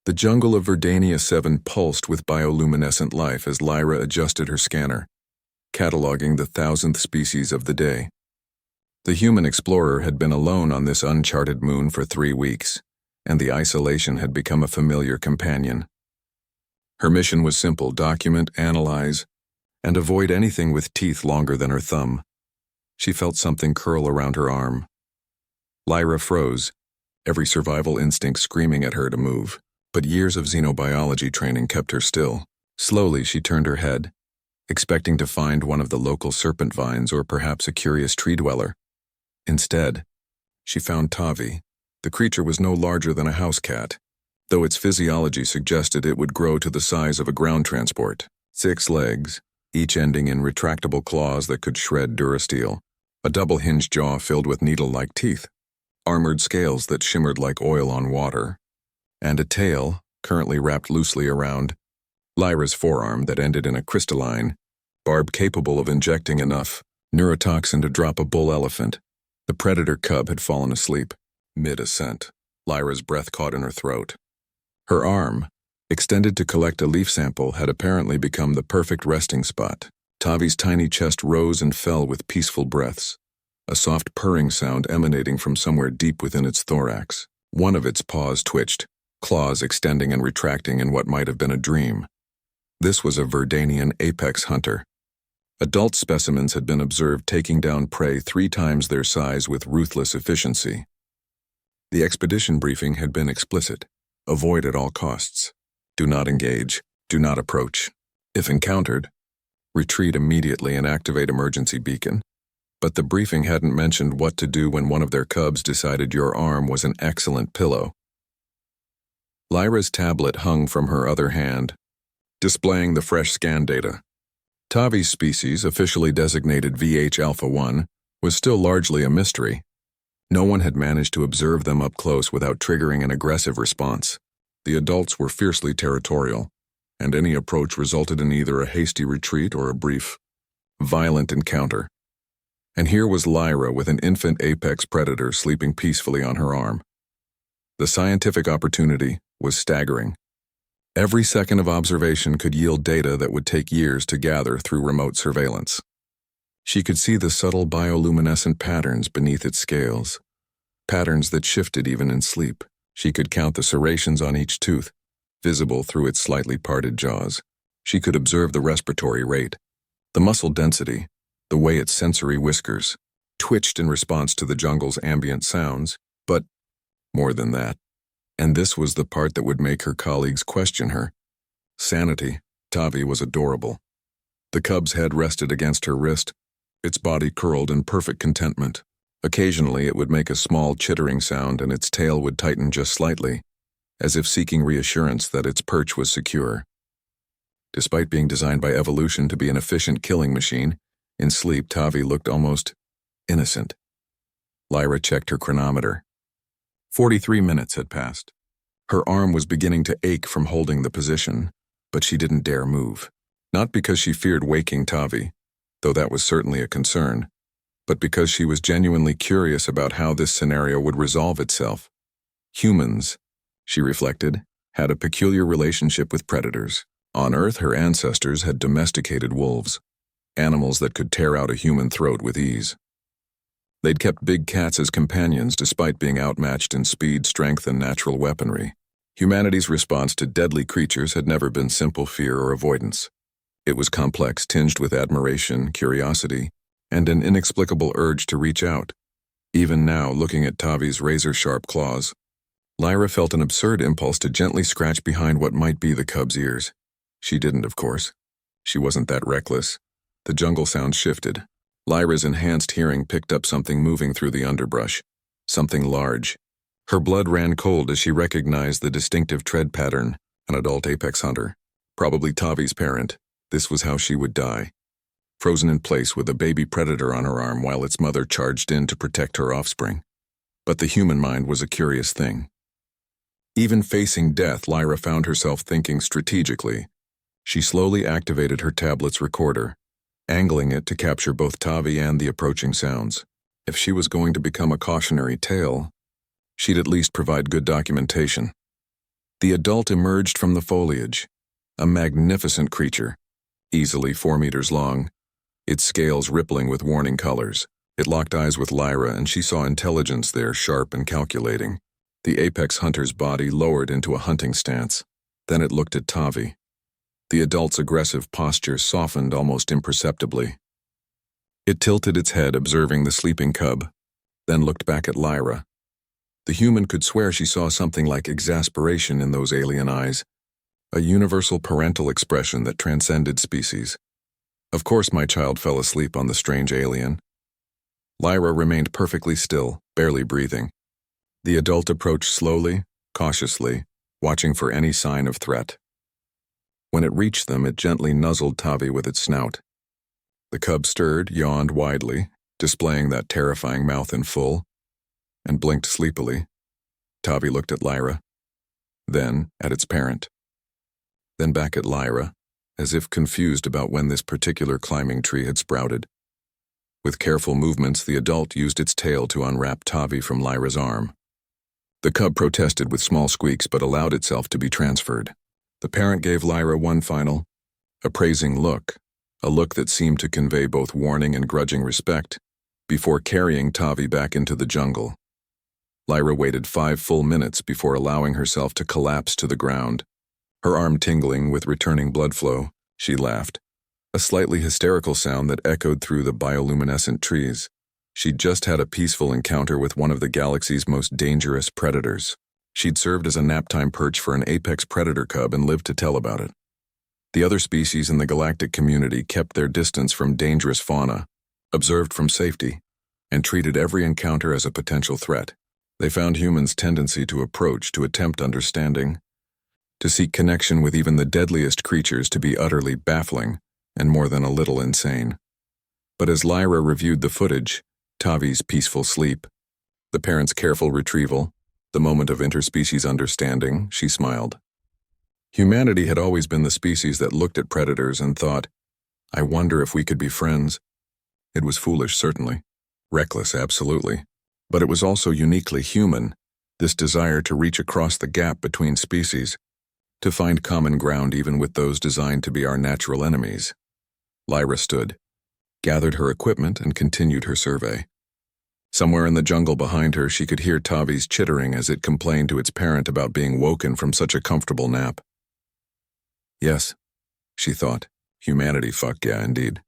The jungle of Verdania 7 pulsed with bioluminescent life as Lyra adjusted her scanner, cataloging the 1,000th species of the day. The human explorer had been alone on this uncharted moon for 3 weeks, and the isolation had become a familiar companion. Her mission was simple: document, analyze, and avoid anything with teeth longer than her thumb. She felt something curl around her arm. Lyra froze, every survival instinct screaming at her to move, but years of xenobiology training kept her still. Slowly she turned her head, expecting to find one of the local serpent vines or perhaps a curious tree dweller. Instead, she found Tavi. The creature was no larger than a house cat, though its physiology suggested it would grow to the size of a ground transport. 6 legs, each ending in retractable claws that could shred durasteel, a double-hinged jaw filled with needle-like teeth, armored scales that shimmered like oil on water, and a tail, currently wrapped loosely around Lyra's forearm, that ended in a crystalline barb capable of injecting enough neurotoxin to drop a bull elephant. The predator cub had fallen asleep, mid-ascent. Lyra's breath caught in her throat. Her arm, extended to collect a leaf sample, had apparently become the perfect resting spot. Tavi's tiny chest rose and fell with peaceful breaths, a soft purring sound emanating from somewhere deep within its thorax. One of its paws twitched, claws extending and retracting in what might have been a dream. This was a Verdanian apex hunter. Adult specimens had been observed taking down prey 3 times their size with ruthless efficiency. The expedition briefing had been explicit: avoid at all costs. Do not engage, do not approach. If encountered, retreat immediately and activate emergency beacon. But the briefing hadn't mentioned what to do when one of their cubs decided your arm was an excellent pillow. Lyra's tablet hung from her other hand, displaying the fresh scan data. Tavi's species, officially designated VH-Alpha-1, was still largely a mystery. No one had managed to observe them up close without triggering an aggressive response. The adults were fiercely territorial, and any approach resulted in either a hasty retreat or a brief, violent encounter. And here was Lyra with an infant apex predator sleeping peacefully on her arm. The scientific opportunity was staggering. Every second of observation could yield data that would take years to gather through remote surveillance. She could see the subtle bioluminescent patterns beneath its scales, patterns that shifted even in sleep. She could count the serrations on each tooth, visible through its slightly parted jaws. She could observe the respiratory rate, the muscle density, the way its sensory whiskers twitched in response to the jungle's ambient sounds, but more than that. And this was the part that would make her colleagues question her sanity. Tavi was adorable. The cub's head rested against her wrist, its body curled in perfect contentment. Occasionally it would make a small chittering sound and its tail would tighten just slightly, as if seeking reassurance that its perch was secure. Despite being designed by evolution to be an efficient killing machine, in sleep Tavi looked almost innocent. Lyra checked her chronometer. 43 minutes had passed. Her arm was beginning to ache from holding the position, but she didn't dare move. Not because she feared waking Tavi, though that was certainly a concern, but because she was genuinely curious about how this scenario would resolve itself. Humans, she reflected, had a peculiar relationship with predators. On Earth, her ancestors had domesticated wolves, animals that could tear out a human throat with ease. They'd kept big cats as companions despite being outmatched in speed, strength, and natural weaponry. Humanity's response to deadly creatures had never been simple fear or avoidance. It was complex, tinged with admiration, curiosity, and an inexplicable urge to reach out. Even now, looking at Tavi's razor-sharp claws, Lyra felt an absurd impulse to gently scratch behind what might be the cub's ears. She didn't, of course. She wasn't that reckless. The jungle sound shifted. Lyra's enhanced hearing picked up something moving through the underbrush, something large. Her blood ran cold as she recognized the distinctive tread pattern. An adult apex hunter, probably Tavi's parent. This was how she would die. Frozen in place with a baby predator on her arm while its mother charged in to protect her offspring. But the human mind was a curious thing. Even facing death, Lyra found herself thinking strategically. She slowly activated her tablet's recorder, angling it to capture both Tavi and the approaching sounds. If she was going to become a cautionary tale, she'd at least provide good documentation. The adult emerged from the foliage, a magnificent creature, easily 4 meters long, its scales rippling with warning colors. It locked eyes with Lyra, and she saw intelligence there, sharp and calculating. The apex hunter's body lowered into a hunting stance. Then it looked at Tavi. The adult's aggressive posture softened almost imperceptibly. It tilted its head, observing the sleeping cub, then looked back at Lyra. The human could swear she saw something like exasperation in those alien eyes, a universal parental expression that transcended species. Of course my child fell asleep on the strange alien. Lyra remained perfectly still, barely breathing. The adult approached slowly, cautiously, watching for any sign of threat. When it reached them, it gently nuzzled Tavi with its snout. The cub stirred, yawned widely, displaying that terrifying mouth in full, and blinked sleepily. Tavi looked at Lyra, then at its parent, then back at Lyra, as if confused about when this particular climbing tree had sprouted. With careful movements, the adult used its tail to unwrap Tavi from Lyra's arm. The cub protested with small squeaks but allowed itself to be transferred. The parent gave Lyra one final, appraising look, a look that seemed to convey both warning and grudging respect, before carrying Tavi back into the jungle. Lyra waited 5 full minutes before allowing herself to collapse to the ground. Her arm tingling with returning blood flow, she laughed, a slightly hysterical sound that echoed through the bioluminescent trees. She'd just had a peaceful encounter with one of the galaxy's most dangerous predators. She'd served as a naptime perch for an apex predator cub and lived to tell about it. The other species in the galactic community kept their distance from dangerous fauna, observed from safety, and treated every encounter as a potential threat. They found humans' tendency to approach, to attempt understanding, to seek connection with even the deadliest creatures to be utterly baffling and more than a little insane. But as Lyra reviewed the footage, Tavi's peaceful sleep, the parent's careful retrieval, the moment of interspecies understanding, she smiled. Humanity had always been the species that looked at predators and thought, I wonder if we could be friends. It was foolish, certainly. Reckless, absolutely. But it was also uniquely human, this desire to reach across the gap between species, to find common ground even with those designed to be our natural enemies. Lyra stood, gathered her equipment, and continued her survey. Somewhere in the jungle behind her, she could hear Tavi's chittering as it complained to its parent about being woken from such a comfortable nap. Yes, she thought, humanity, fuck yeah, indeed.